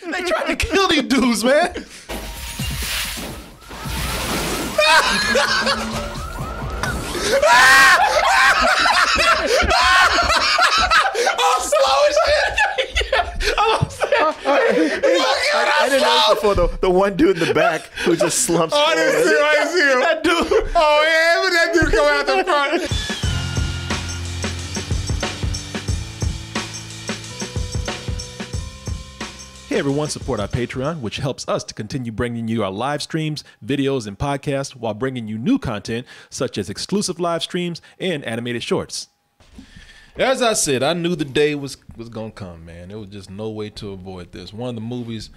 They trying to kill these dudes, man. Oh, slow as shit. I didn't know before the one dude in the back who just slumps. Oh, I didn't see him. That dude. Oh, yeah, look at that dude coming out the front. Hey everyone, support our Patreon, which helps us to continue bringing you our live streams, videos, and podcasts while bringing you new content such as exclusive live streams and animated shorts. As I said, I knew the day was going to come, man. There was just no way to avoid this. One of the movies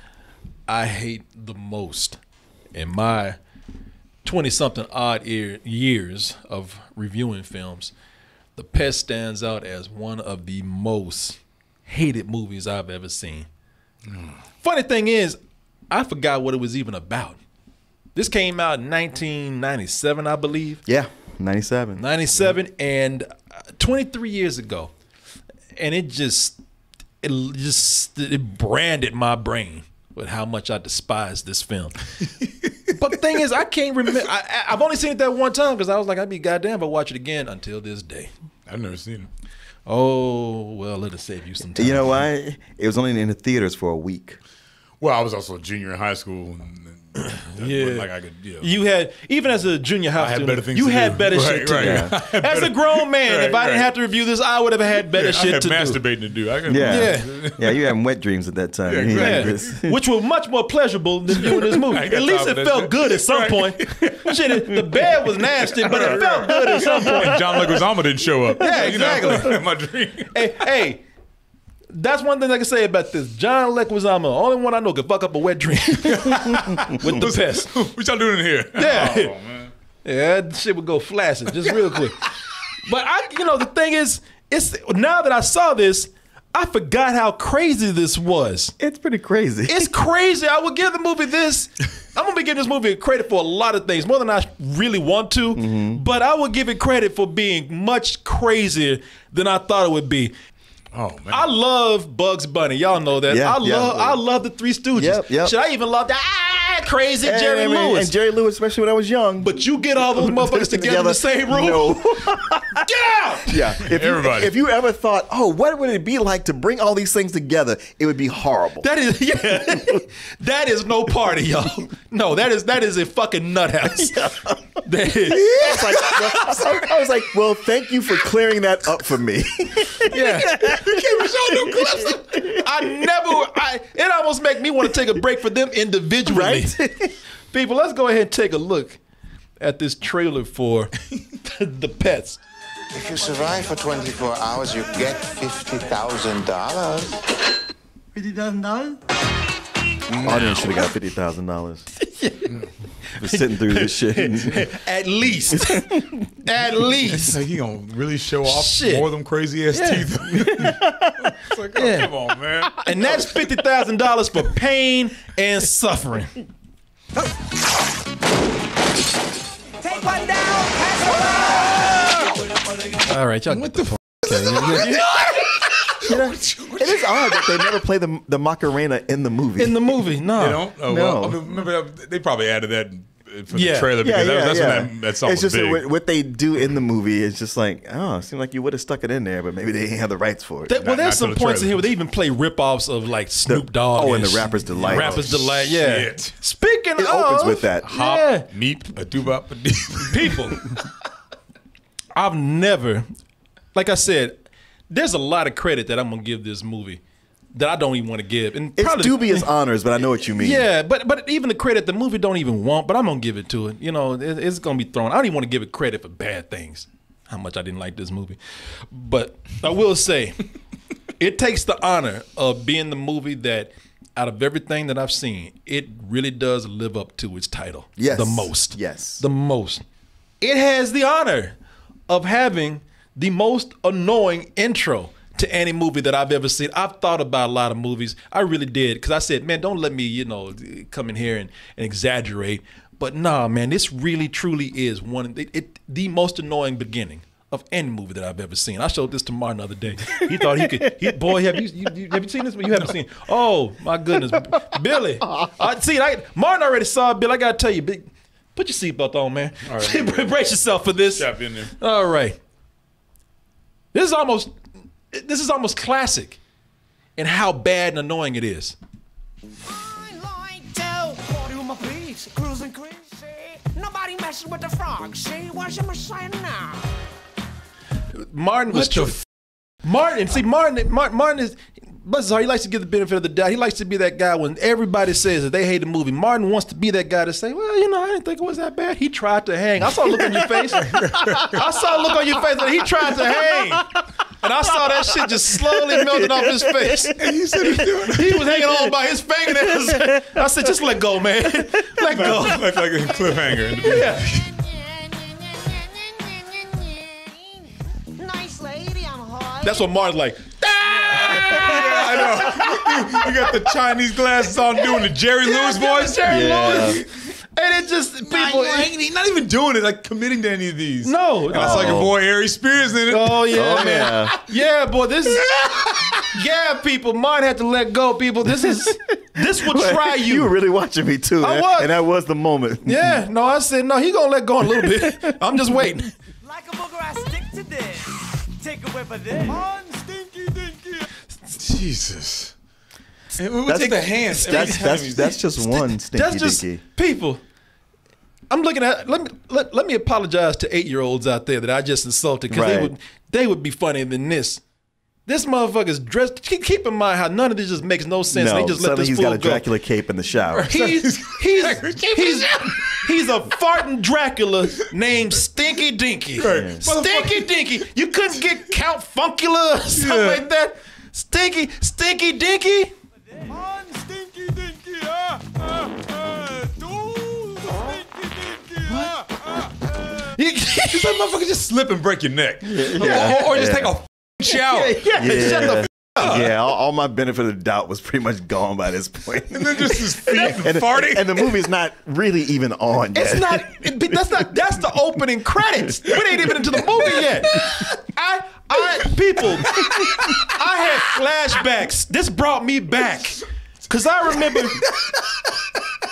I hate the most in my 20-something odd years of reviewing films, The Pest stands out as one of the most hated movies I've ever seen. Funny thing is, I forgot what it was even about. This came out in 1997, I believe. Yeah, 97. 97, and 23 years ago. And it branded my brain with how much I despise this film. But the thing is, I can't remember. I've only seen it that one time because I was like, I'd be goddamn if I watch it again until this day. I've never seen it. Oh, well, it'll save you some time. You know why? It was only in the theaters for a week. Well, I was also a junior in high school. Yeah, like I could. You had, even as a junior high had student, better things you to had do. better Right, shit to right. do. Yeah. As a grown man, if I didn't have to review this, I would have had better shit to I had do. masturbating to do. I could, Yeah, you having wet dreams at that time. Yeah, You had exactly. this. Which were much more pleasurable than viewing this movie. I ain't got At least time it for that felt shit. good at some point. Shit, the bed was nasty, but it felt good at some point. And John Leguizamo didn't show up. Yeah, You know, exactly. my dream. Hey, that's one thing I can say about this. John Leguizamo, the only one I know could fuck up a wet dream with the pest. What y'all doing in here? Yeah. Oh, man. Yeah, that shit would go flaccid just real quick. But the thing is, it's now that I saw this, I forgot how crazy this was. It's pretty crazy. It's crazy. I would give the movie this. I'm gonna be giving this movie credit for a lot of things, more than I really want to. But I would give it credit for being much crazier than I thought it would be. Oh, man. I love Bugs Bunny. Y'all know that. Yeah, I love the Three Stooges. Yep. Shit, I even love that crazy Jerry Lewis. And Jerry Lewis, especially when I was young. But you get all those motherfuckers together in the same room. No. Get out! Yeah. Everybody. If you ever thought, oh, what would it be like to bring all these things together? It would be horrible. That is that is no party, y'all. No, that is a fucking nut house. That is. I was like, well, thank you for clearing that up for me. Yeah. You keep showing them clips. It almost make me want to take a break for them individually. Right? People, let's go ahead and take a look at this trailer for The Pets. If you survive for 24 hours, you get $50,000. $50,000? Audience should have got $50,000 for sitting through this shit. At least. At least. It's like, he gonna really show off Shit. more of them crazy ass teeth. It's like, oh, come on, man. And that's $50,000 for pain and suffering. Take one down, pass it. All right, y'all. What the fuck? You know, it is odd that they never play the Macarena in the movie. In the movie, no. They don't? Oh, No. well, I mean, remember, they probably added that for Yeah. the trailer because that's yeah. when that song It's was just big. what they do in the movie is just like, oh, it seemed like you would have stuck it in there, but maybe they didn't have the rights for it. Well, Not there's for some the points in trailer. here where they even play rip-offs of like Snoop Dogg. and the Rapper's Delight. Rapper's Delight, yeah. Shit. Speaking It of, opens with that. Hop, Yeah. meep, a doobop, a deep. People, I've never, like I said, there's a lot of credit that I'm gonna give this movie that I don't even want to give. And It's probably- dubious honors, but I know what you mean. Yeah, but even the credit the movie don't even want, but I'm gonna give it to it. You know, it's gonna be thrown. I don't even want to give it credit for bad things. How much I didn't like this movie, but I will say, it takes the honor of being the movie that, out of everything that I've seen, it really does live up to its title. Yes. The most. Yes. The most. It has the honor of having the most annoying intro to any movie that I've ever seen. I've thought about a lot of movies. I really did, because I said, man, don't let me, come in here and exaggerate. But nah, man, this really truly is the most annoying beginning of any movie that I've ever seen. I showed this to Martin the other day. He thought he could. Boy, have you seen this? You haven't seen. Oh my goodness, Billy. Martin already saw it. Bill, I gotta tell you, Big. Put your seatbelt on, man. All right, brace yourself for this. Strap in there. All right. This is almost classic in how bad and annoying it is. I like to party with my peeps, cruising crazy. Nobody messes with the frogs. See, what's your Messiah now? Martin was Martin. See, Martin is. Buzzsaw, he likes to give the benefit of the doubt. He likes to be that guy when everybody says that they hate the movie. Martin wants to be that guy to say, well, you know, I didn't think it was that bad. He tried to hang. I saw a look on your face. I saw a look on your face that he tried to hang. And I saw that shit just slowly melting off his face. And he said he was hanging on by his fingernails. I said, just let go, man. Let go. Like a cliffhanger. Yeah. Nice lady, I'm hot. That's what Martin's like. I know. You got the Chinese glasses on doing the Jerry Lewis voice. Jerry Lewis. And it just, people. He's not even doing it, like committing to any of these. No. And it's like a boy, Ari Spears in it. Oh, yeah, Oh, man. yeah. Yeah, boy, this is. Yeah, people. Martin had to let go, people. This will try you. You were really watching me, too. I was. And that was the moment. Yeah, no, I said, no, he going to let go in a little bit. I'm just waiting. Like a booger, I stick to this. Take a whip of this. On stinky dinky. Jesus. And we would take the hands. That's just one stinky That's just dinky. people. I'm looking at. Let me apologize to 8-year-olds out there that I just insulted because Right. they would be funnier than this. This motherfucker's dressed. Keep in mind how none of this just makes no sense. No, They just let suddenly this he's fool got a go. Dracula cape in the shower. He's a farting Dracula named Stinky Dinky. Right. Stinky Dinky. You couldn't get Count Funkula or something like that. Stinky Dinky. On stinky dinky. This motherfucker just slip and break your neck. Or just take a shower. Shut the f up. Yeah, all my benefit of the doubt was pretty much gone by this point. And then just his feet farting. And the movie's not really even on yet. It's not. That's the opening credits. We ain't even into the movie yet. People. I had flashbacks. This brought me back because I remember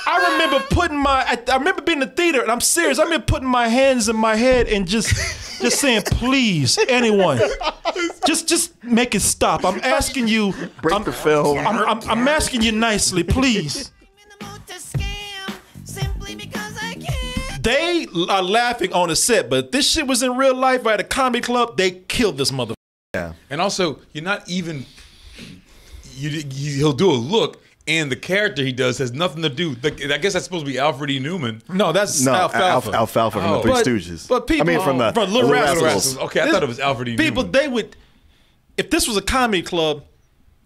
I remember being in the theater, and I'm serious. I remember putting my hands in my head and just saying, please, anyone, just make it stop. I'm asking you. Break the film. I'm asking you nicely, please. They are laughing on the set, but if this shit was in real life or at a comedy club, they killed this motherfucker. Yeah. And also, you're not even. He'll do a look, and the character he does has nothing to do. I guess that's supposed to be Alfred E. Newman. No, that's Alfalfa. Alfalfa from the Three Stooges. But people, I mean, from Little Rascals. Okay, I thought it was Alfred E. People, Newman. they would, if this was a comedy club,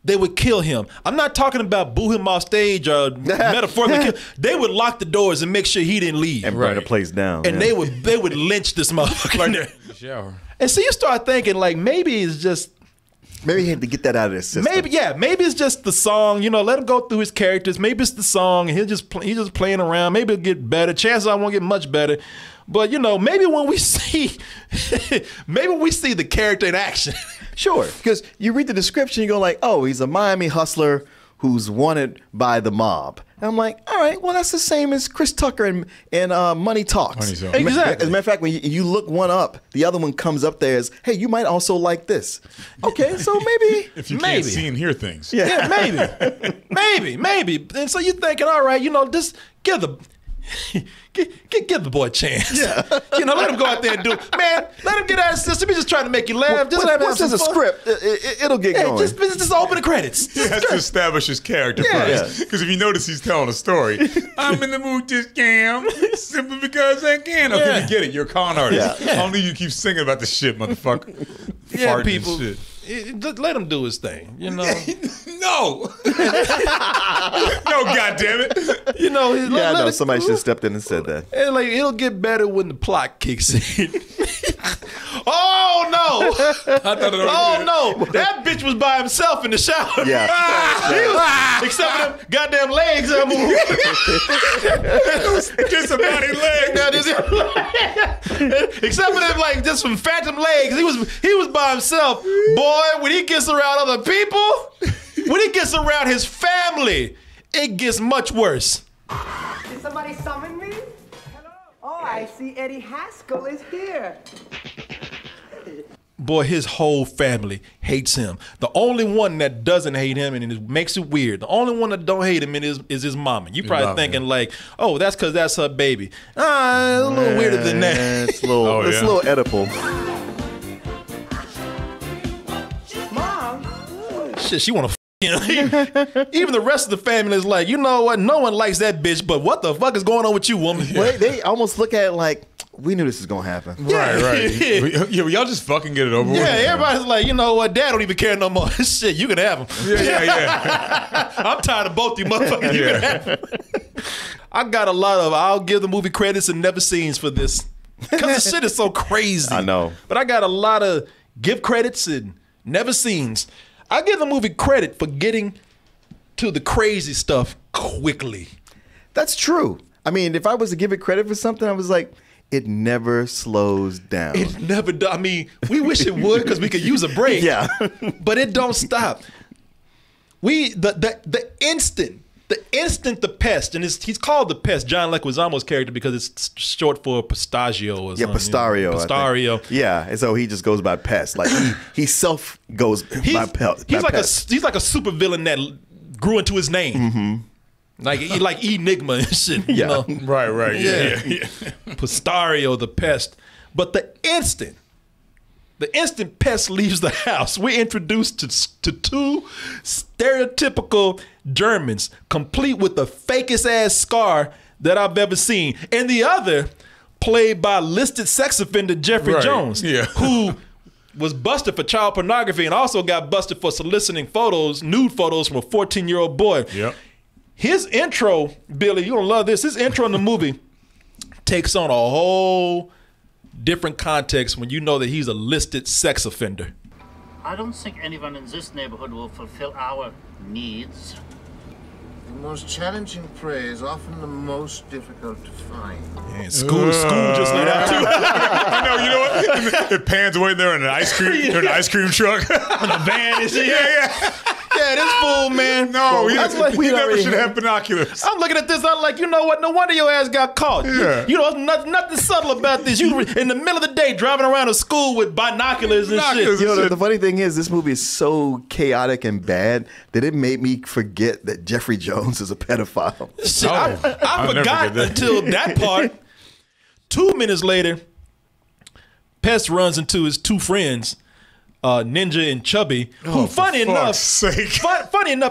they would kill him. I'm not talking about boo him off stage or metaphorically kill. They would lock the doors and make sure he didn't leave. And burn the place down. And yeah. they would lynch this motherfucker. In the shower. And so you start thinking, like, maybe it's just. Maybe he had to get that out of his system. Maybe it's just the song. You know, let him go through his characters. Maybe it's the song, and he's just playing around. Maybe it'll get better. Chances are it won't get much better. But you know, maybe when we see the character in action. Sure, because you read the description, you go like, oh, he's a Miami hustler who's wanted by the mob. And I'm like, all right, well, that's the same as Chris Tucker and Money Talks. Money Talks. Exactly. As a matter of fact, when you look one up, the other one comes up there as, hey, you might also like this. Okay, so maybe. If you can't see and hear things. Yeah, maybe. And so you're thinking, all right, you know, just give the boy a chance. Yeah. You know, let him go out there and do it. Man, let him get out of his system. He's just trying to make you laugh. Just let him have Once some there's a fun. script, it'll get going. Just open the credits. He has to establish his character first. Because if you notice, he's telling a story. I'm in the mood to scam simply because I can. Okay, we get it. You're a con artist. Yeah. Only you keep singing about the shit, motherfucker. Yeah, Farting people. and shit. Let him do his thing. You know. No. No, goddammit. You know. Yeah, I know. Somebody should have stepped in and said that. And like it'll get better when the plot kicks in. Oh, Oh no! I thought it Oh no! That bitch was by himself in the shower. Yeah. He was, except for them goddamn legs. Just a body leg. Except for them, like just some phantom legs. He was by himself. Boy, when he gets around other people, when he gets around his family, it gets much worse. Did somebody summon me? Hello? Oh, I see Eddie Haskell is here. Boy, his whole family hates him. The only one that doesn't hate him, and it makes it weird, the only one that don't hate him is his mama. You probably thinking like, oh, that's because that's her baby. A little weirder than that. It's a little, it's a little Oedipal. Mom? Shit, she want to even the rest of the family is like, you know what? No one likes that bitch, but what the fuck is going on with you, woman? Well, they almost look at it like, we knew this was going to happen. Right. Yeah, y'all just fucking get it over with. Yeah, everybody's like, you know what? Dad don't even care no more. Shit, you can have him. Yeah. I'm tired of both you motherfuckers. You can have him. I got a lot of, I'll give the movie credits and never seens for this. Because the shit is so crazy. I know. But I got a lot of give credits and never seens. I give the movie credit for getting to the crazy stuff quickly. That's true. I mean, if I was to give it credit for something, I was like, it never slows down. It never does. I mean, we wish it would because we could use a break. Yeah. But it don't stop. The instant the pest, and he's called the pest, John Leguizamo's character, because it's short for Pistachio or something. Pistario. Pistario. Yeah, and so he just goes by pest. Like he self goes by pest. He's like a super villain that grew into his name. Mm-hmm. Like Enigma and shit. You know? Right. Yeah. Pistario, the pest. But the instant Pest leaves the house, we're introduced to two stereotypical Germans, complete with the fakest ass scar that I've ever seen. And the other, played by listed sex offender Jeffrey Jones, who was busted for child pornography and also got busted for soliciting nude photos from a 14-year-old boy. Yep. His intro, Billy, you're gonna love this. His intro in the movie takes on a whole different context when you know that he's a listed sex offender. I don't think anyone in this neighborhood will fulfill our needs. The most challenging prey is often the most difficult to find. And school just like that too. I know, you know what? It pans away there in an ice cream truck. On a van and shit. Yeah. Yeah, this fool, man. No, he never should already have binoculars. I'm looking at this. I'm like, you know what? No wonder your ass got caught. Yeah. You know, nothing subtle about this. You were in the middle of the day driving around to school with binoculars and shit. You know, the funny thing is, this movie is so chaotic and bad that it made me forget that Jeffrey Jones is a pedophile. Shit, I forgot until that part. 2 minutes later, Pest runs into his two friends, Ninja and Chubby, who, funny enough,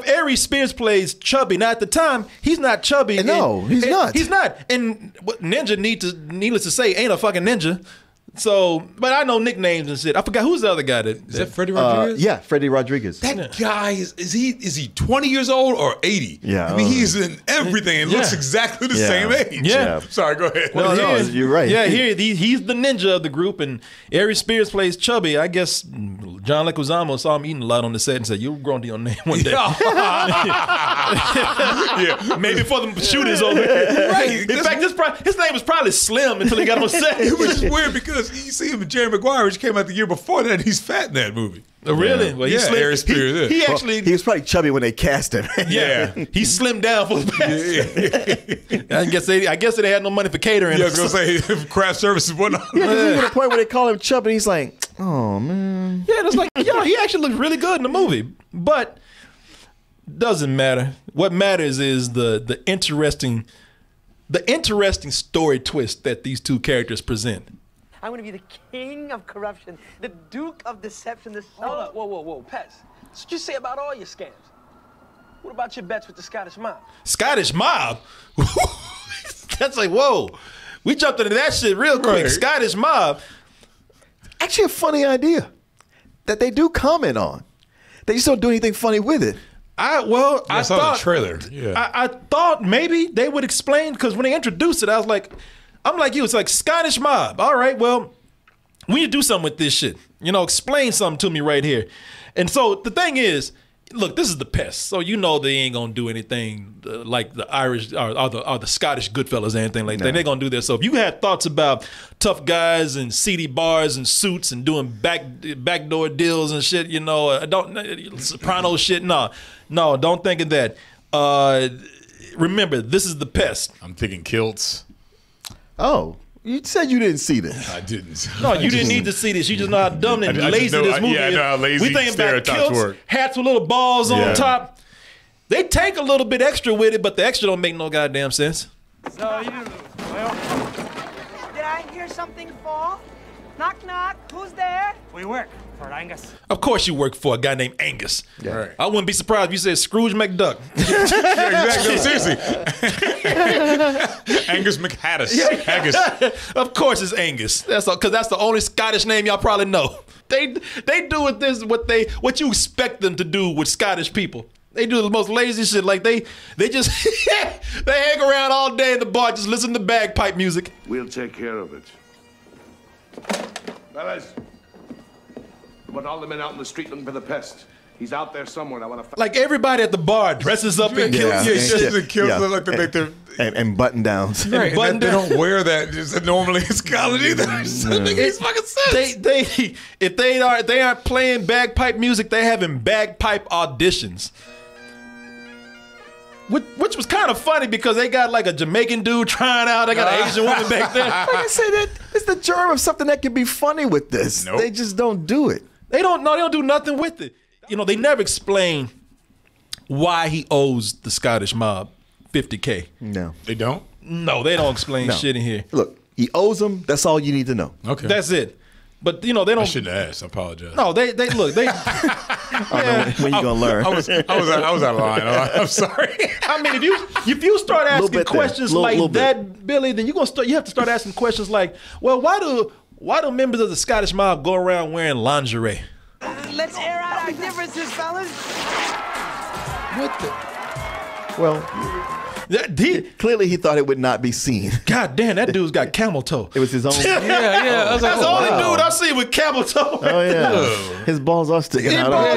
Aries Spears plays Chubby. Now, at the time, he's not Chubby. No, he's not. He's not. And Ninja, needless to say, ain't a fucking ninja. So, but I know nicknames and shit. I forgot who's the other guy that. Is that Freddie Rodriguez? Yeah, Freddie Rodriguez. That guy is he 20 years old or 80? Yeah. I mean, he's in everything and looks exactly the same age. Yeah. Sorry, go ahead. Well, No, you're right. Yeah, he's the ninja of the group, and Aries Spears plays Chubby. I guess John Leguizamo saw him eating a lot on the set and said, "You'll grow into your name one day." Yeah. Maybe for the shooters over here. Right. In fact, his name was probably Slim until he got on set. It was just weird because you see him in Jerry Maguire, which came out the year before that, and he's fat in that movie. Really? Well, he's slim. Aries Spears. He actually. He was probably chubby when they cast him. Yeah, he slimmed down for the best. I guess they had no money for catering. Yeah, I was gonna say craft services and whatnot. Yeah, because even to the point where they call him chubby, he's like, oh man. Yeah, it's like, he actually looks really good in the movie, but doesn't matter. What matters is the interesting story twist that these two characters present. I'm gonna be the king of corruption, the duke of deception, the son Hold of... up, whoa, Pest. That's what you say about all your scams. What about your bets with the Scottish mob? Scottish mob? That's like, whoa. We jumped into that shit real quick. Right. Scottish mob. Actually, a funny idea that they do comment on. They just don't do anything funny with it. I saw thought the trailer. Yeah. I thought maybe they would explain, because when they introduced it, I'm like you, it's like Scottish mob. All right, well, we need to do something with this shit. You know, explain something to me right here. And so the thing is, look, this is the Pest, so you know they ain't gonna do anything like the Irish or the Scottish Goodfellas or anything like that. They're gonna do this. So if you had thoughts about tough guys and seedy bars and suits and doing backdoor deals and shit, you know, Soprano shit, no, don't think of that. Remember, this is the Pest. I'm thinking kilts. Oh. You said you didn't see this. I didn't. No, you didn't need to see this. You just know how dumb and lazy this movie is. I know how lazy we thinking about stereotypes kilts, work. hats with little balls on top. They take a little bit extra with it, but the extra don't make no goddamn sense. So you, well, did I hear something fall? Knock, knock. Who's there? We work for Angus. Of course you work for a guy named Angus. Yeah. Right. I wouldn't be surprised if you said Scrooge McDuck. Yeah, exactly. No, seriously. Angus McHattis. Angus. Of course it's Angus. That's because that's the only Scottish name y'all probably know. They do with this what you expect them to do with Scottish people. They do the most lazy shit. Like they just they hang around all day in the bar, just listen to bagpipe music. We'll take care of it. Fellas, I want all the men out in the street looking for the Pest. He's out there somewhere. I want to. Like everybody at the bar dresses up in kilts. And button downs. Right, and they don't wear that just normally in college either. So it makes fucking sense. If they aren't playing bagpipe music, they having bagpipe auditions. Which was kind of funny because they got like a Jamaican dude trying out. They got an Asian woman back there. Like I said, it's the germ of something that can be funny with this. Nope. They just don't do it. They don't do nothing with it. You know, they never explain why he owes the Scottish mob $50K. No. They don't? No, they don't explain shit in here. Look, he owes them. That's all you need to know. Okay. That's it. But you know they don't. I shouldn't have asked. I apologize. No, they look. They. When you gonna learn? I was out of line. I'm sorry. I mean, if you start asking questions like that, Billy, then you have to start asking questions like, well, why do members of the Scottish mob go around wearing lingerie? Let's air out our differences, fellas. What the? Well, clearly he thought it would not be seen. God damn, that dude's got camel toe. It was his own. Yeah. I was like, that's the only dude I've seen with camel toe. Oh yeah, his balls are sticking out. Oh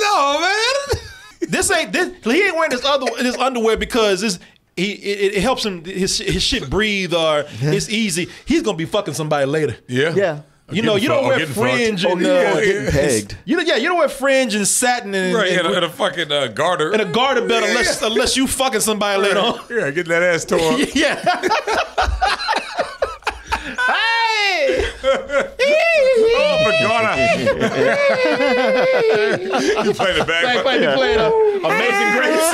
no, man! He ain't wearing his underwear because it helps him his shit breathe or it's easy. He's gonna be fucking somebody later. Yeah. You know, you don't wear fringe and getting pegged. You don't wear fringe and satin and a fucking garter and a garter belt unless you fucking somebody later on. Yeah, get that ass tore up. Yeah. Hey! Oh, Pagana. You play the bagpipe. You playing Amazing Grace.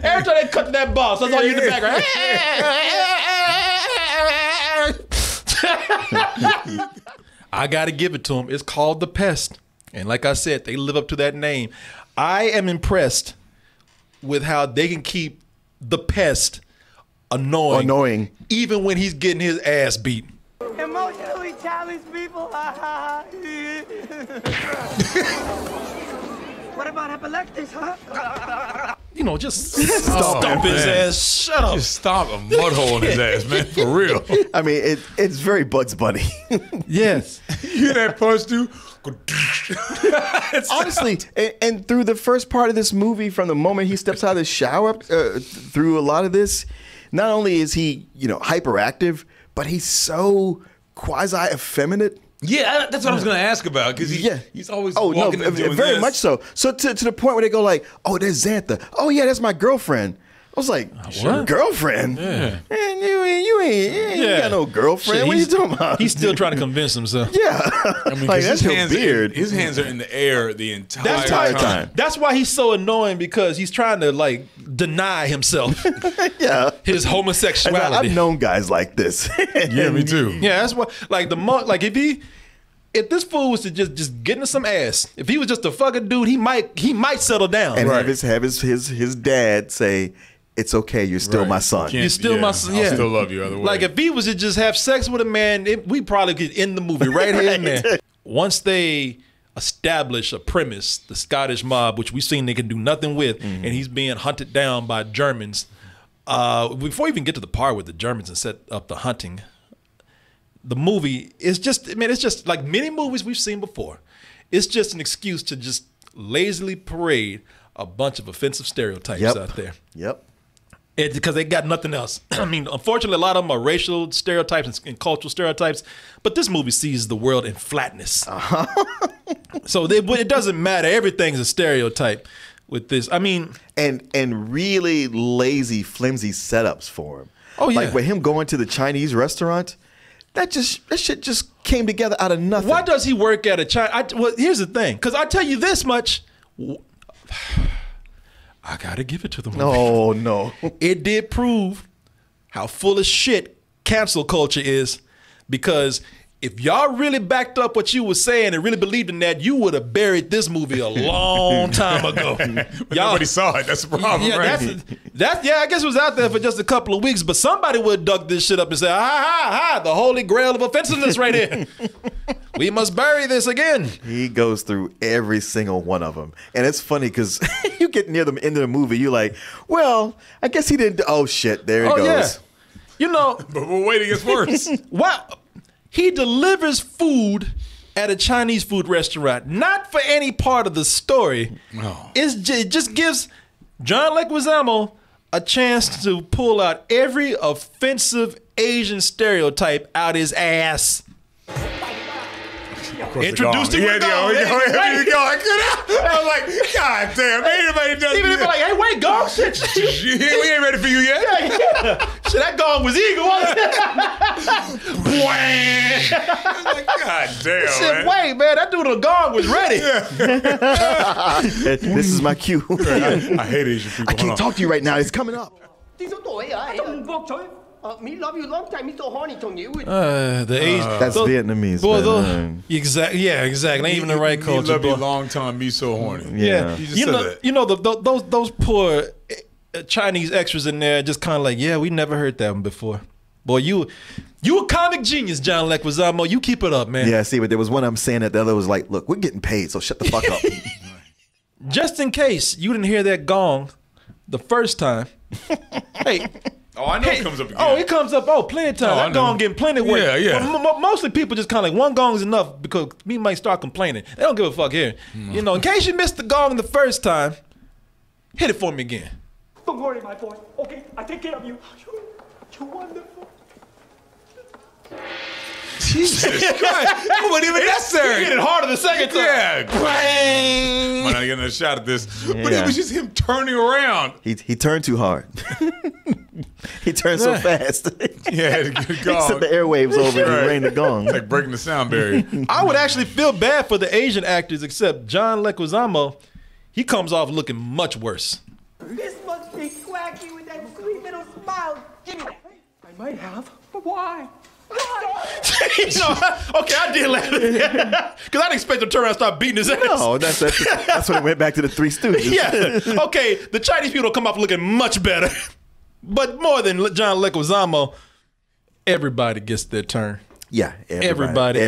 Every time they cut to that boss, that's all you in the background. I gotta give it to them. It's called The Pest, and like I said, they live up to that name. I am impressed with how they can keep the Pest annoying, even when he's getting his ass beat. Emotionally challenged people. What about epileptics, huh? You know, just stomp his ass. Shut up. Just stomp a mud hole in his ass, man. For real. I mean, it's very Bugs Bunny. Yes. You hear that punch, dude? Honestly, and through the first part of this movie, from the moment he steps out of the shower, through a lot of this, not only is he, hyperactive, but he's so quasi-effeminate. Yeah, that's what I was going to ask about because he's always walking and doing very this. much so. So to the point where they go like, "Oh, there's Xantha. Oh yeah, that's my girlfriend." I was like, What? "Girlfriend? Yeah. Man, you ain't got no girlfriend. Shit, what are you talking about?" He's still trying to convince himself. Yeah, I mean, like that's his your hands beard. his hands are in the air the entire time. That's why he's so annoying because he's trying to deny himself. Yeah, his homosexuality. I've known guys like this. Yeah, me too. Yeah, that's what. If this fool was to just get into some ass, if he was just a fucking dude, he might settle down and have his dad say, "It's okay, you're still my son. You're still my son. Yeah, I'll still love you other way." Like if he was to just have sex with a man, we probably could end the movie right here and there. Once they establish a premise, the Scottish mob, which we've seen they can do nothing with, and he's being hunted down by Germans. before we even get to the part where the Germans and set up the hunting, the movie is just, I mean, it's just like many movies we've seen before. It's just an excuse to just lazily parade a bunch of offensive stereotypes out there. Yep. Because they got nothing else. I mean, unfortunately, a lot of them are racial stereotypes and cultural stereotypes, but this movie sees the world in flatness. So it doesn't matter. Everything's a stereotype with this. I mean, and really lazy, flimsy setups for him. Oh yeah, like with him going to the Chinese restaurant. That shit just came together out of nothing. Why does he work at a China? Well, here's the thing, because I tell you this much, I gotta give it to the movie. Oh no, it did prove how full of shit cancel culture is, because if y'all really backed up what you were saying and really believed in that, you would have buried this movie a long time ago. But nobody saw it. That's the problem, right? I guess it was out there for just a couple of weeks, but somebody would have dug this shit up and say, ha, the holy grail of offensiveness right here. We must bury this again. He goes through every single one of them. And it's funny because you get near the end of the movie, you're like, well, I guess he didn't. Oh, shit, there it goes. Yeah. You know. But wait, it gets worse. Wow. He delivers food at a Chinese food restaurant, not for any part of the story. No. It just gives John Leguizamo a chance to pull out every offensive Asian stereotype out his ass. Introduced him with the gong. I was like, God damn, anybody does Even if they're like, hey, wait, gong, shit. We ain't ready for you yet. Yeah. Shit, that gong was eagle, wasn't it? I was like, God damn, Shit, man. wait, man, that dude on the gong was ready. This is my cue. I hate Asian people. I can't talk to you right now. It's coming up. Me love you long time. Me so horny to you. The Asian. That's Vietnamese. Boy, exactly. Yeah, exactly. Ain't even the right culture. Love you long time. Me so horny. Yeah. You just said that. You know those poor Chinese extras in there, just kind of like, yeah, we never heard that one before. Boy, you a comic genius, John Leguizamo. You keep it up, man. Yeah, see, but there was one I'm saying that the other was like, look, we're getting paid, so shut the fuck up. Just in case you didn't hear that gong the first time. Hey. Oh, I know it comes up again. Oh, it comes up. Oh, plenty of time. That gong getting plenty of work. Yeah, yeah. Well, mostly people just kind of like, one gong is enough because we might start complaining. They don't give a fuck here. You know, in case you missed the gong the first time, hit it for me again. Don't worry, my boy. Okay, I take care of you. You're wonderful. Jesus Christ. It wasn't even necessary. Hit it harder the second time. Yeah. Bang. Might not get another shot at this. But it was just him turning around. He turned too hard. He turned so fast. Yeah, to get a He gong. set the airwaves over and he rang the gong. It's like breaking the sound barrier. I would actually feel bad for the Asian actors, except John Leguizamo. He comes off looking much worse. This must be quacky with that sweet little smile. Give me that. I might have, but why? You know, okay, I did laugh because I didn't expect him to turn around and start beating his ass. No, that's when it went back to the Three Stooges. Yeah. Okay, the Chinese people come off looking much better. But more than John Leguizamo, everybody gets their turn. Yeah, Everybody.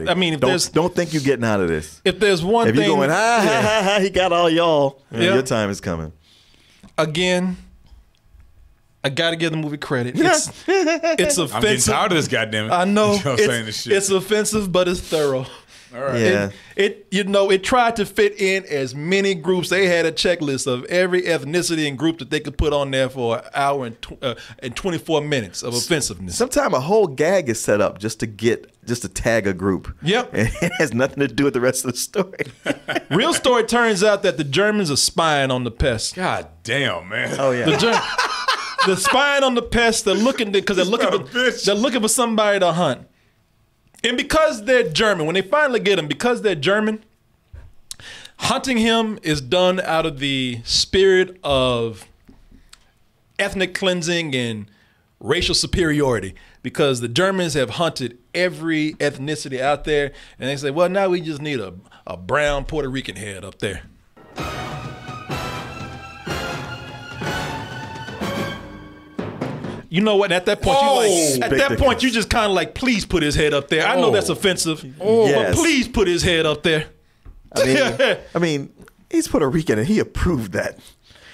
I mean, if don't think you're getting out of this. If there's one if thing. If you're going, ha, he got all y'all. Yeah. Your time is coming. Again, I got to give the movie credit. It's offensive. I'm getting tired of this, goddammit. I know. Saying this shit. It's offensive, but it's thorough. All right. Yeah. It tried to fit in as many groups. They had a checklist of every ethnicity and group that they could put on there for an hour and 24 minutes of offensiveness. Sometimes a whole gag is set up just to tag a group. Yep. And it has nothing to do with the rest of the story. Real story turns out that the Germans are spying on the PEST. God damn, man. Oh, yeah. They're spying on the PEST. They're looking they're looking for somebody to hunt. And because they're German, when they finally get him, because they're German, hunting him is done out of the spirit of ethnic cleansing and racial superiority. Because the Germans have hunted every ethnicity out there, and they say, well, now we just need a brown Puerto Rican head up there. You know what? At that point, you just kind of like, please put his head up there. I know that's offensive, but please put his head up there. I mean, he's Puerto Rican and he approved that.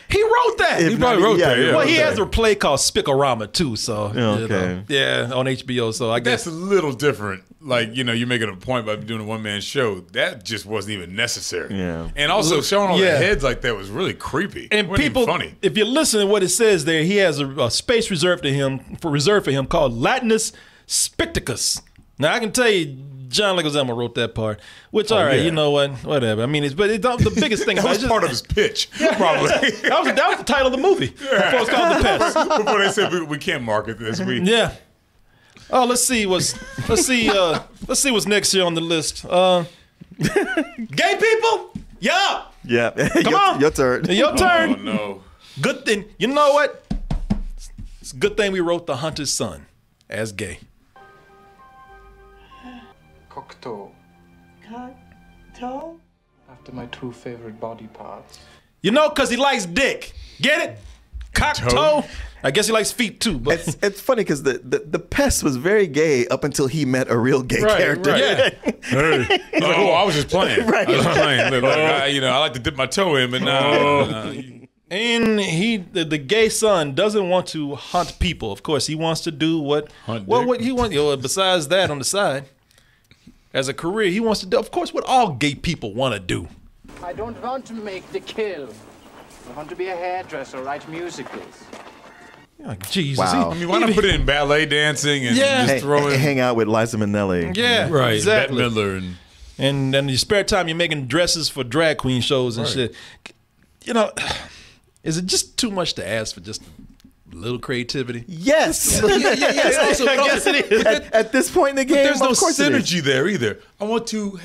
He wrote that. He probably wrote that. Yeah. Well, he has a play called Spikorama too. So okay, yeah, on HBO. So I guess that's a little different. Like, you know, you're making a point by doing a one-man show. That just wasn't even necessary. Yeah. And also showing all the heads like that was really creepy. And it people, funny. if you listen to what it says there, he has a space reserved for him called Latinus Spicticus. Now I can tell you, John Leguizamo wrote that part. Which, all right, you know what? Whatever. I mean, the biggest thing that was part of his pitch, probably. that was the title of the movie. Before it's called The Pest. Before they said we can't market this. Yeah. Oh, let's see what's next here on the list. Gay people, yeah. Come on, your turn. Your turn. Oh no. Good thing. You know what? It's a good thing we wrote The Hunter's Son as gay. Cocteau. Cocteau? After my two favorite body parts. You know, because he likes dick. Get it? Cocktoe. I guess he likes feet too. But it's funny because the Pest was very gay up until he met a real gay character. Right. Yeah. Hey. I was just playing. Right. I was playing. Look, I like to dip my toe in, but nah. And the gay son doesn't want to hunt people. Of course, he wants to do what he wants. Besides that, on the side, as a career, he wants to do, of course, what all gay people want to do. I don't want to make the kill. I want to be a hairdresser, write musicals. Oh, Jesus. Wow. I mean, why not put it in ballet dancing and just throw in... Hang out with Liza Minnelli. Yeah, right. exactly. Bette Midler and then your spare time, you're making dresses for drag queen shows and shit. You know, is it just too much to ask for just a little creativity? Yes. Yes. I guess it is. At this point in the game, there's no of course synergy there either. I want to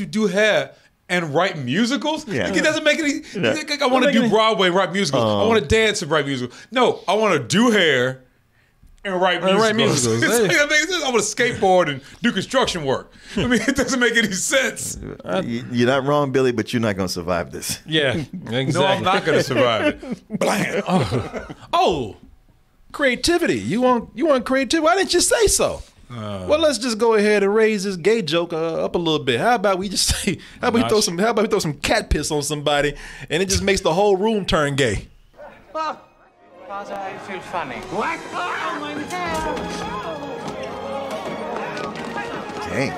do hair and write musicals. Yeah. Like, it doesn't make any. I want to do Broadway, write musicals. I want to dance and write musicals. No, I want to do hair and write musicals. Hey. I want to skateboard and do construction work. I mean, it doesn't make any sense. You're not wrong, Billy, but you're not going to survive this. Yeah, exactly. No, I'm not going to survive it. Blam. Oh, creativity. You want creativity? Why didn't you say so? Well, let's just go ahead and raise this gay joke up a little bit. How about we just say? How about we throw some cat piss on somebody, and it just makes the whole room turn gay? Oh, Father, I feel funny. What? Oh, my God. Dang.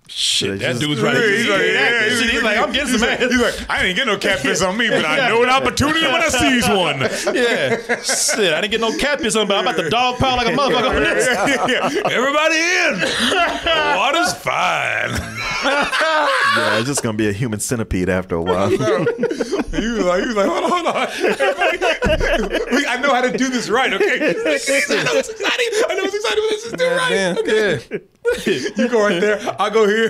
Shit, that dude's right. He's like, I'm getting some ass. He's like, I didn't get no cat piss on me, but I know an opportunity when I sees one. Yeah. Shit, I didn't get no cat piss on me, but I'm about to dog pound like a motherfucker on this. Everybody in. The water's fine. Yeah, it's just going to be a human centipede after a while. He was like, hold on. I know how to do this right, okay? I know it's exciting. Let's just do it right. Okay. You go right there. I'll go here.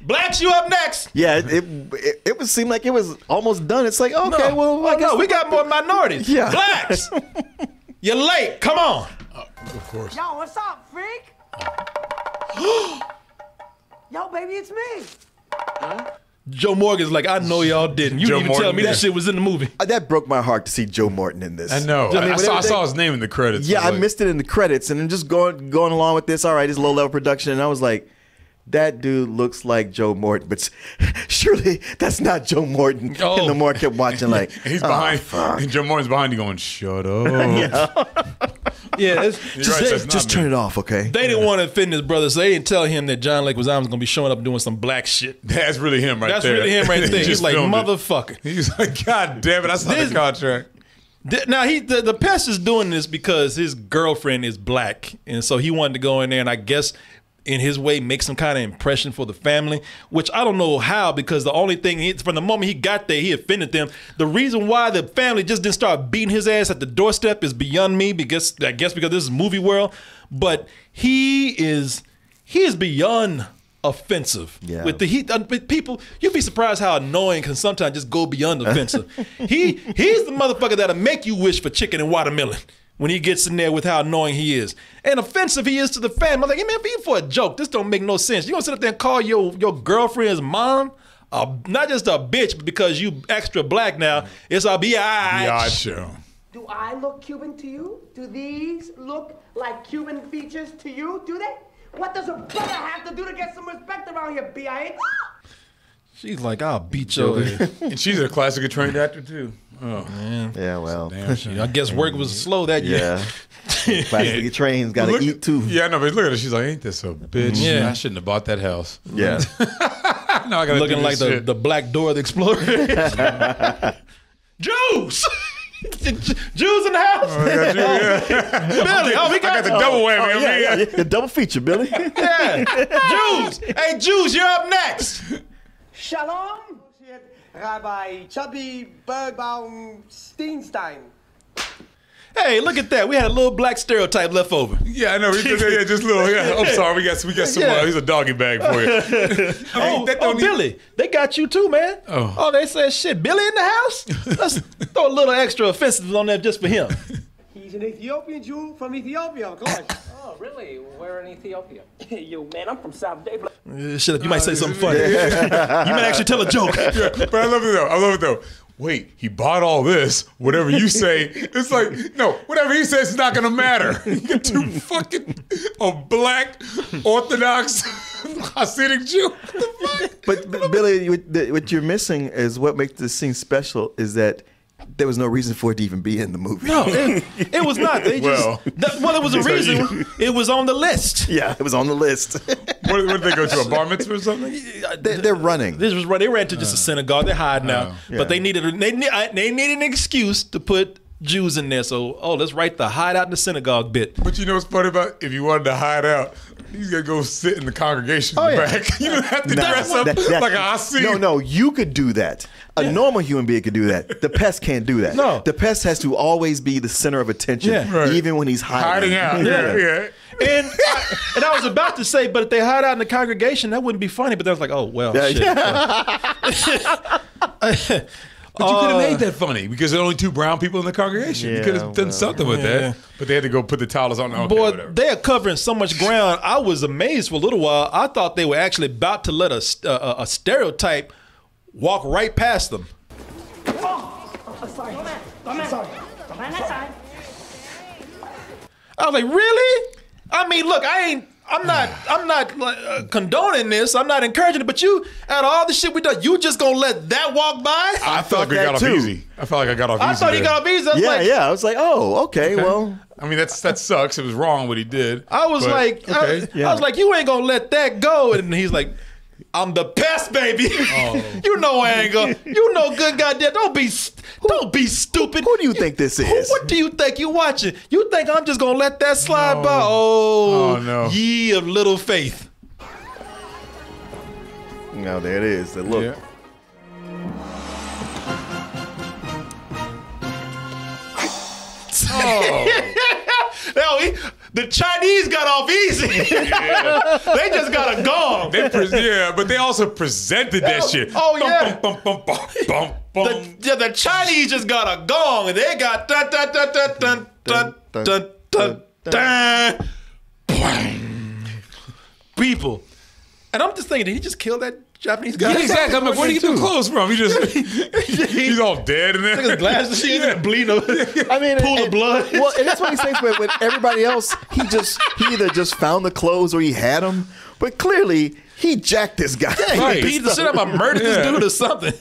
Blacks, you up next. Yeah, it would seem like it was almost done. It's like, okay, I guess we got more minorities. Yeah. Blacks. You're late. Come on. Of course. Yo, what's up, freak? Yo, baby, it's me. Joe Morgan's like, I know y'all didn't. You didn't even tell me that shit was in the movie. That broke my heart to see Joe Morton in this. I know. I saw his name in the credits. Yeah, I missed it in the credits, and then just going along with this. All right, it's low level production, and I was like, that dude looks like Joe Morton, but surely that's not Joe Morton. And the more I kept watching, like, he's behind. And Joe Morton's behind you, going, "Shut up." Yeah, just turn it off, okay? They didn't want to offend his brother, so they didn't tell him that John Leguizamo was going to be showing up doing some black shit. That's really him right there. That's really him right there. He's like, motherfucker. He's like, God damn it, I saw the contract. Now, the Pest is doing this because his girlfriend is black, and so he wanted to go in there and I guess in his way make some kind of impression for the family, which I don't know how, because the only thing, from the moment he got there, he offended them. The reason why the family just didn't start beating his ass at the doorstep is beyond me, because I guess because this is movie world, but he is beyond offensive. Yeah. With people, you'd be surprised how annoying can sometimes just go beyond offensive. He's the motherfucker that'll make you wish for chicken and watermelon when he gets in there with how annoying he is. And offensive he is to the family. I'm like, hey man, for a joke, this don't make no sense. You gonna sit up there and call your girlfriend's mom not just a bitch, but because you extra black now, it's a biatch. Do I look Cuban to you? Do these look like Cuban features to you? Do they? What does a brother have to do to get some respect around here, biatch? She's like, I'll beat your ass. And she's a classically trained actor too. Oh man. Yeah, well. Damn, I guess work was slow that year. Classically trained, got to eat too. Yeah, I know, but look at her. She's like, ain't this a bitch? Yeah. I shouldn't have bought that house. Yeah. Now I gotta looking do like this shit. the Black Door of the Explorer. Jews! Jews in the house. Oh, I got you, yeah. Billy, I got the double whammy. The double feature, Billy. Yeah. Jews. Hey, Jews, you're up next. Shalom, Rabbi Chubby Bergbaum Steenstein. Hey, look at that. We had a little black stereotype left over. Yeah, I know. We just little. Yeah. I'm sorry. We got some. Here's a doggy bag for you. Billy, they got you too, man. Oh, they said shit. Billy in the house? Let's throw a little extra offensive on there just for him. He's an Ethiopian Jew from Ethiopia, of course. Oh, really? Where in Ethiopia? Yo, man, I'm from South Day. Shut up. You might say something funny. You might actually tell a joke. Yeah, but I love it though. Wait, he bought all this. Whatever you say, it's like, no, whatever he says is not going to matter. You're too fucking a black Orthodox Hasidic Jew. But Billy, what you're missing is what makes this scene special is that there was no reason for it to even be in the movie. No, it was not. They just, it was a reason. It was on the list. Yeah, it was on the list. What did they go to, a bar mitzvah or something? They're running. They ran to just a synagogue. They're hiding out. But they needed an excuse to put Jews in there. So, let's write the hide out in the synagogue bit. But you know what's funny about if you wanted to hide out, he's gonna go sit in the congregation in the back. You don't have to dress up like a Hasid. No, you could do that. A normal human being could do that. The pest can't do that. No. The pest has to always be the center of attention, even when he's hiding. Hiding out. Yeah. And I was about to say, but if they hide out in the congregation, that wouldn't be funny. But I was like, oh, well, shit. But you could have made that funny because there are only 2 brown people in the congregation. You could have done something with that. But they had to go put the towels on. Okay, boy, whatever. they are covering so much ground. I was amazed for a little while. I thought they were actually about to let a stereotype walk right past them. Sorry. I was like, really? I mean, look, I'm not condoning this. I'm not encouraging it. But you, out of all the shit we done, you just gonna let that walk by? I felt like we got off easy. I felt like I got off easy. I thought he got off easy. I was like, oh, okay. Well, I mean, that sucks. It was wrong what he did. I was like, you ain't gonna let that go. And he's like, I'm the pest, baby. You know I ain't gonna. You know, good goddamn. Don't be stupid. Who do you think this is? What do you think you watching? You think I'm just gonna let that slide by? Oh no, ye of little faith. No, there it is. Look. Yeah. The Chinese got off easy. They just got a gong. But they also presented that shit. Oh yeah. Bum, bum, bum, bum, bum. The Chinese just got a gong, and they got dun dun dun dun dun dun dun dun dun. People, and I'm just thinking, did he just kill that Japanese guy? Yeah, exactly. I'm like, where did he get the clothes from? He's all dead in there. Look at his glasses. He's bleeding. I mean, pool of blood. Well, and that's what he says. With everybody else, he either just found the clothes or he had them. But clearly, he jacked this guy. He beat the shit out of him. Murdered this dude or something.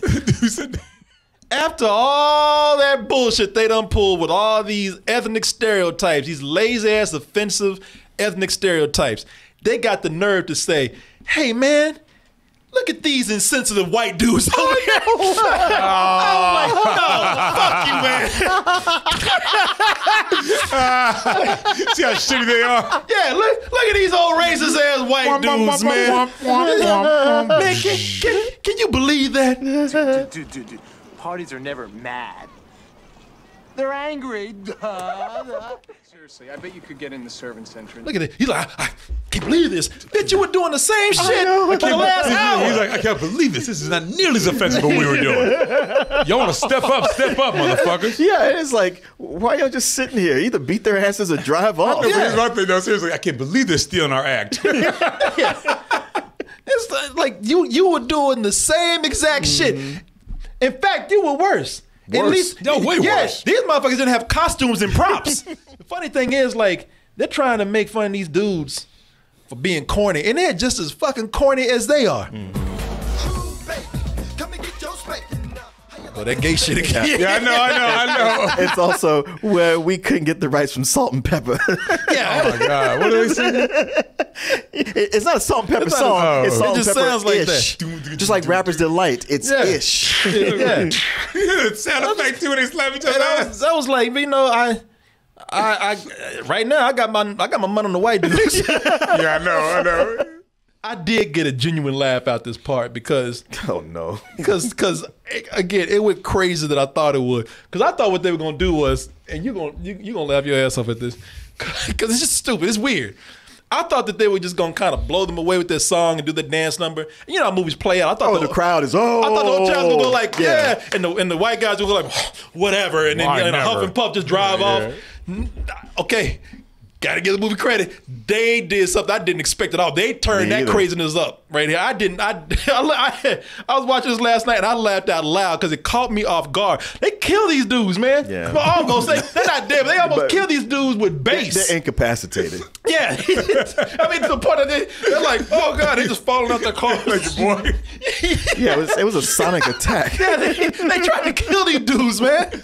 After all that bullshit they done pulled with all these ethnic stereotypes, these lazy ass offensive ethnic stereotypes, they got the nerve to say, "Hey man, look at these insensitive white dudes." I'm like, no, fuck you, man. See how shitty they are? Yeah, look at these old racist ass white dudes, man. Man, can you believe that? Dude. Parties are never mad. They're angry. Seriously, I bet you could get in the servants' entrance. Look at it. He's like, I can't believe this. Bitch, you were doing the same shit for the last hour. He's like, I can't believe this. This is not nearly as offensive as what we were doing. Y'all want to step up, motherfuckers. Yeah, it's like, why y'all just sitting here? Either beat their asses or drive off. No, here's my thing, though. Seriously, I can't believe they're stealing our act. It's like you were doing the same exact shit. In fact, you were worse. At least, way worse. These motherfuckers didn't have costumes and props. The funny thing is, like, they're trying to make fun of these dudes for being corny, and they're just as fucking corny as they are. Oh, that gay shit again. Yeah, I know. It's also where we couldn't get the rights from Salt and Pepper. Yeah. Oh my God, what are they singing? It's not a Salt and Pepper song. oh. It's Salt It just and Pepper sounds like ish. that. Just like Rapper's Delight. It's Yeah. ish. Yeah. Sound effect too when they slap each other. And I was like, you know, I right now I got my money on the white dudes. Yeah, I know. I did get a genuine laugh out this part because Oh no. because again it went crazy that I thought it would. Because I thought what they were gonna do was, and you're gonna laugh your ass off at this, because it's just stupid. It's weird. I thought that they were just gonna kind of blow them away with their song and do the dance number. And you know how movies play out. I thought The crowd is I I thought the whole child was gonna go like yeah, and the white guys would go like whatever, and then Why and a never? huff and puff just drive off. Okay. Gotta give the movie credit. They did something I didn't expect at all. They turned Me that either. craziness up right here. I was watching this last night and I laughed out loud because it caught me off guard. They kill these dudes, man. Yeah. Well, almost they're not dead, but they almost But kill these dudes with bass. They're incapacitated. Yeah. I mean, to the point of they're like, oh God, they just falling out their cars. Boy. Yeah, it was a sonic attack. Yeah, they trying to kill these dudes, man.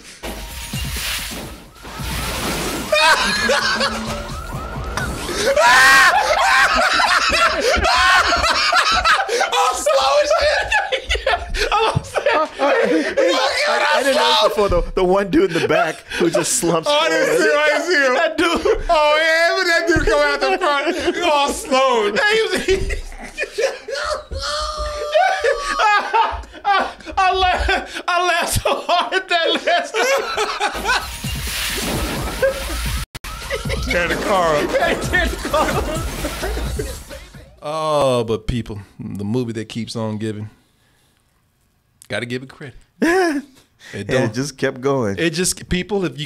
Oh, slow as shit. I didn't know before the one dude in the back who just slumps. Oh, I didn't see him. That dude. Oh yeah, but that dude coming out the front, all slow. I laughed so hard at that last Tear the car up. Oh, but people, the movie that keeps on giving, gotta give it credit. It just kept going. It just people. If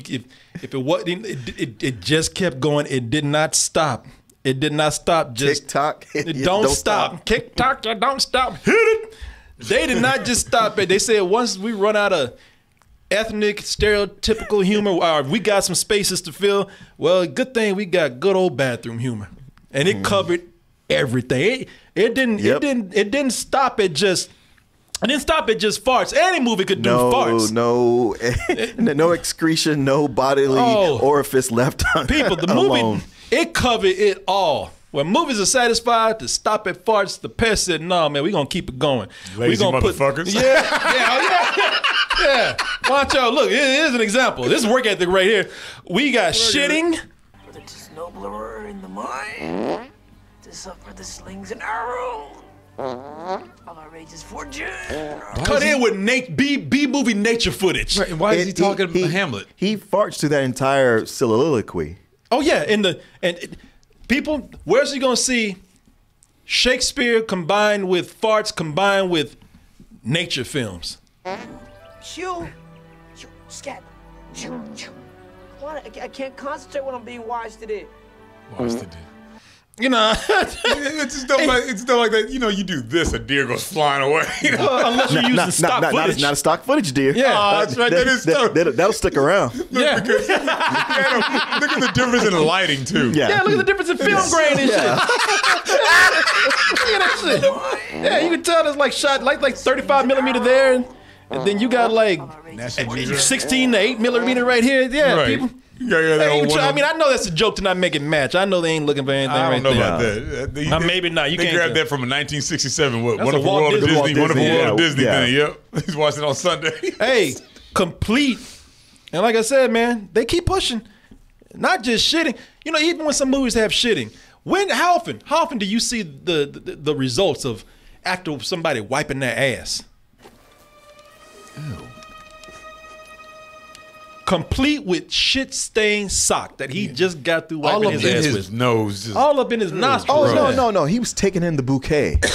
it wasn't, it just kept going. It did not stop. It did not stop. Just TikTok. It don't stop. TikTok. You don't stop. Hit it. They did not just stop it. They said once we run out of ethnic, stereotypical humor, or we got some spaces to fill. Well, good thing we got good old bathroom humor, and it covered everything. It didn't stop at just. I didn't stop at just farts. Any movie could do farts. No excretion, no bodily orifice left on. People, the movie, it covered it all. When movies are satisfied to stop at farts, the PEST said, "No, man, we gonna keep it going. Lazy we gonna motherfuckers." Yeah. Watch out! Look, here's an example. This is work ethic right here. We got shitting. For the nobler in the mind, to suffer the slings and arrows of outrageous fortune. Cut in with B movie nature footage. Right, why is he talking about Hamlet? He farts through that entire soliloquy. Oh yeah, people, where's he gonna see Shakespeare combined with farts combined with nature films? Shoo, shoo, scat, shoo, shoo. I can't concentrate when I'm being watched today. Watched it. You know, it's stuff like that. You know, you do this, a deer goes flying away. You know? Unless you're using stock footage. Not a stock footage deer. Yeah, that's right. That is stuff. That'll stick around. Yeah. Look at the difference in the lighting too. Yeah, look at the difference in film grain and shit. Look at that shit. Yeah, you can tell there's like shot like 35 millimeter there, and then you got like 16 to 8 millimeter right here. Yeah, Right. people. I mean, I know that's a joke to not make it match. I know they ain't looking for anything I right don't know there. about that. Maybe not. You they can't grabbed tell. that from a 1967 That's Wonderful a Walt World of Disney. Disney. Wonderful Disney, World of yeah, Disney yeah. thing. Yep, he's watching on Sunday. Hey, complete. And like I said, man, they keep pushing. Not just shitting. You know, even when some movies have shitting, how often do you see the results of after somebody wiping their ass? Ew. Complete with shit-stained sock that he just got through wiping All up his in ass his with. nose. Just, All up in his nostrils. Oh no! He was taking in the bouquet. The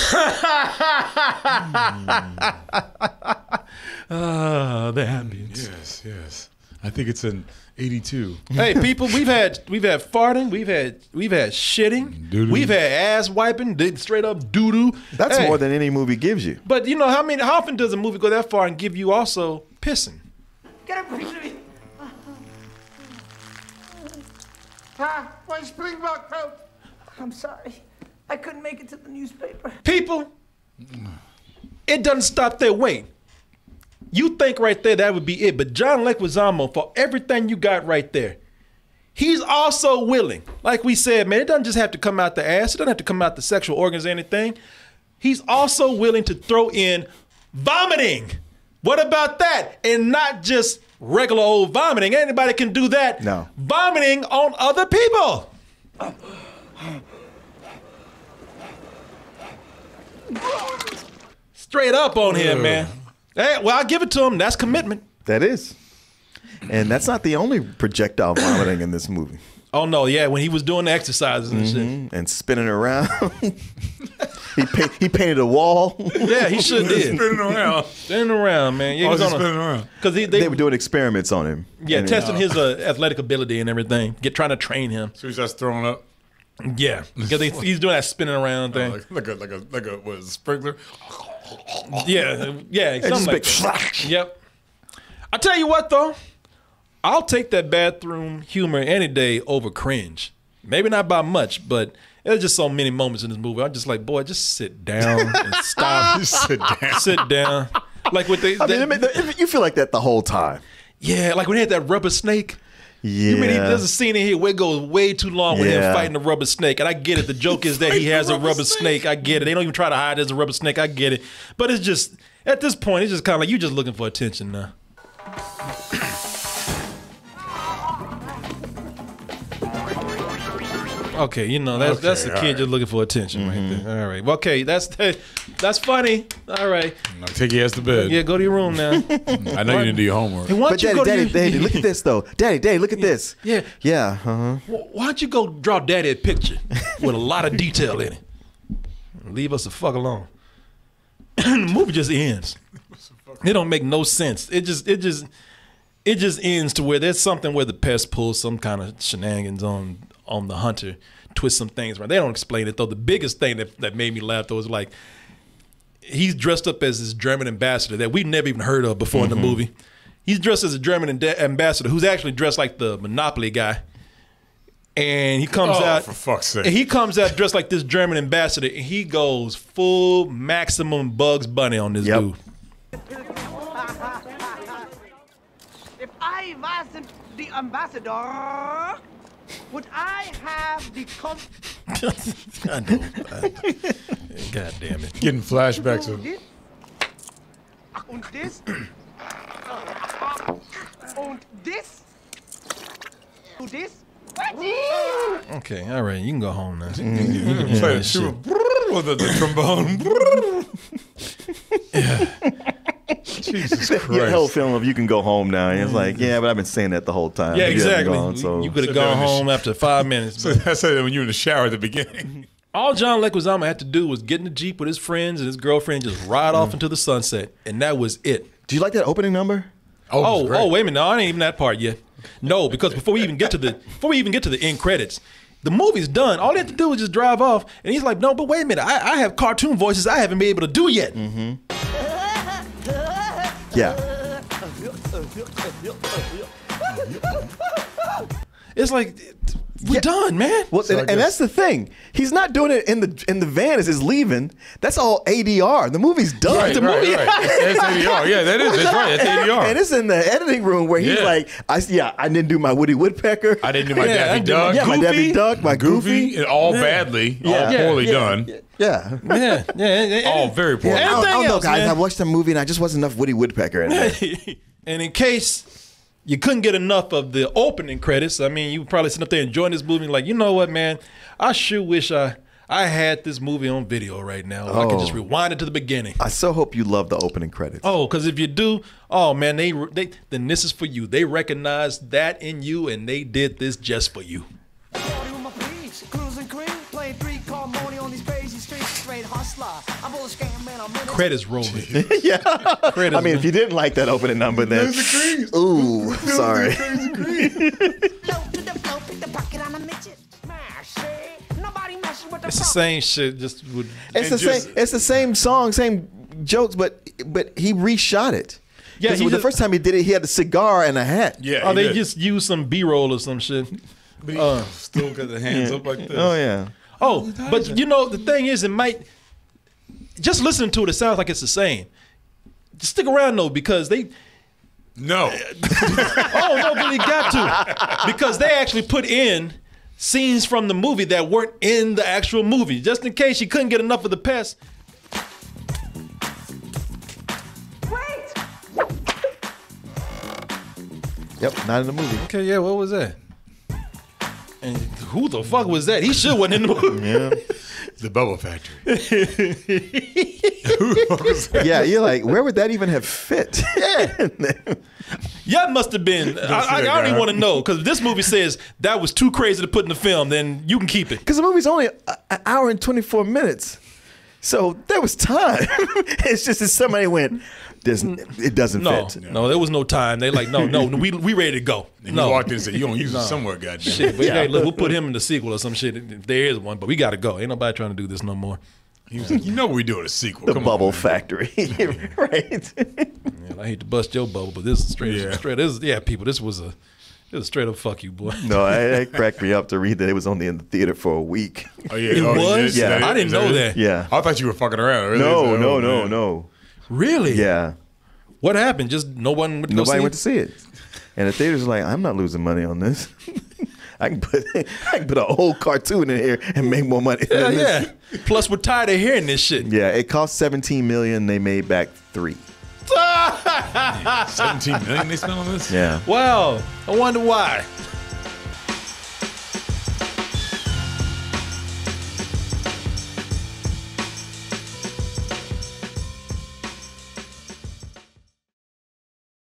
ambience. Yes. I think it's an 82. Hey, people, we've had farting, we've had shitting, Doo-doo. we've had ass wiping, straight up doo doo. That's more than any movie gives you. But you know how often does a movie go that far and give you also pissing? Get a piece of me. My springbok coat. I'm sorry. I couldn't make it to the newspaper. People, it doesn't stop there. Wait. You think right there that would be it, but John Leguizamo, for everything you got right there, he's also willing. Like we said, man, it doesn't just have to come out the ass. It doesn't have to come out the sexual organs or anything. He's also willing to throw in vomiting. What about that? And not just regular old vomiting. Anybody can do that. No. Vomiting on other people. Straight up on him, man. Hey, well, I'll give it to him. That's commitment. That is. And that's not the only projectile vomiting in this movie. Oh, no, yeah, when he was doing the exercises and shit. And spinning around. he painted a wall. Yeah, he sure did. Spinning around. Spinning around, man. Yeah, Why was he spinning around? Because they were doing experiments on him. Yeah, testing his athletic ability and everything. Trying to train him. So he starts throwing up? Yeah, because he's doing that spinning around thing. Like a what is it, sprinkler? Yeah, something like that. Yep. I tell you what, though. I'll take that bathroom humor any day over cringe. Maybe not by much, but there's just so many moments in this movie. I'm just like, boy, just sit down and stop. Just sit down. Sit down. Like with you feel like that the whole time. Yeah, like when he had that rubber snake. Yeah. You mean there's a scene in here where it goes way too long with him fighting the rubber snake. And I get it. The joke is that he has a rubber snake. I get it. They don't even try to hide there's a rubber snake. I get it. But it's just, at this point, it's just kind of like you just looking for attention now. Okay, you know, that's the kid right. just looking for attention right there. All right. Well, okay, that's funny. All right. I'll take your ass to bed. Yeah, go to your room now. I know you didn't do your homework. Hey, But Daddy, look at this though. Daddy, look at this. Yeah. Yeah. Why don't you go draw Daddy a picture with a lot of detail in it? Leave us the fuck alone. The movie just ends. It don't make no sense. It just ends to where there's something where the pest pulls some kind of shenanigans on the hunter, twist some things around. They don't explain it though. The biggest thing that made me laugh though was like he's dressed up as this German ambassador that we've never even heard of before in the movie. He's dressed as a German ambassador who's actually dressed like the Monopoly guy. And he comes out, for fuck's sake. And he comes out dressed like this German ambassador, and he goes full maximum Bugs Bunny on this dude. If I wasn't the ambassador, would I have the I know. God damn it. Getting flashbacks of Und this? Und this? Und this? Okay, all right, you can go home now. play the trombone. Jesus Christ. The whole film of you can go home now. And it's like, yeah, but I've been saying that the whole time. Yeah, You exactly. haven't gone, You could have gone home after 5 minutes. So that's when you were in the shower at the beginning. All John Leguizamo had to do was get in the Jeep with his friends and his girlfriend and just ride off into the sunset. And that was it. Do you like that opening number? Oh, wait a minute. No, I ain't even that part yet. No, because before we even get to the end credits, the movie's done. All they have to do is just drive off. And he's like, no, but wait a minute. I have cartoon voices I haven't been able to do yet. Yeah. It's like we're done, man. Well, and that's the thing. He's not doing it in the van as he's leaving. That's all ADR. The movie's done. Right, the movie. That's ADR. Yeah, that is. That's right. That's ADR. And it's in the editing room where he's like, I didn't do my Woody Woodpecker. I didn't do my Daffy Duck. Yeah, my Daffy Duck, my Goofy. And all badly, all poorly done. Yeah. All very poorly. I don't know, guys. Man. I watched the movie and I just wasn't enough Woody Woodpecker in there. And in case you couldn't get enough of the opening credits, I mean, you were probably sitting up there enjoying this movie like, you know what, man? I sure wish I had this movie on video right now. I could just rewind it to the beginning. I so hope you love the opening credits. Oh, because if you do, oh, man, then this is for you. They recognize that in you, and they did this just for you. Credits rolling. Yeah. Credits, I mean, if you didn't like that opening number, then ooh, sorry. It's the same shit. It's the same song, same jokes, but he reshot it. Yeah, the first time he did it, he had a cigar and a hat. Yeah. Oh, they just used some B-roll or some shit. But still got the hands up like this. Oh yeah. Oh, but you know the thing is, it might just listening to it. It sounds like it's the same. stick around though, because they. No. Oh no, Billy got to, because they actually put in scenes from the movie that weren't in the actual movie, just in case you couldn't get enough of the pest. Yep, not in the movie. Okay, yeah, what was that? And who the fuck was that? He sure wasn't in the movie. Yeah. The Bubble Factory. Yeah, you're like, where would that even have fit? Yeah. Yeah, it must have been. I don't even want to know, because if this movie says that was too crazy to put in the film, then you can keep it. Because the movie's only an hour and 24 minutes. So there was time. It's just that somebody went, it doesn't fit. No, there was no time. They like, no, we ready to go. And you walked in and said, you don't use it somewhere, goddamn. Shit, but hey, look, we'll put him in the sequel or some shit if there is one, but we got to go. Ain't nobody trying to do this no more. He was like, you know what we doing a sequel. The Come Bubble on, Factory. Right. Man, I hate to bust your bubble, but this is straight. People, this was straight up fuck you, boy. No, it cracked me up to read that it was only in the theater for a week. Oh, yeah. It was? Yeah. I didn't know that. Yeah. I thought you were fucking around. Really? No. Really? Yeah. What happened? Just nobody went to see it. And the theaters are like, I'm not losing money on this. I can put a whole cartoon in here and make more money. Yeah. Plus, we're tired of hearing this shit. Yeah, it cost $17 million. They made back $3. 17 million they spent on this? Yeah. Wow. I wonder why.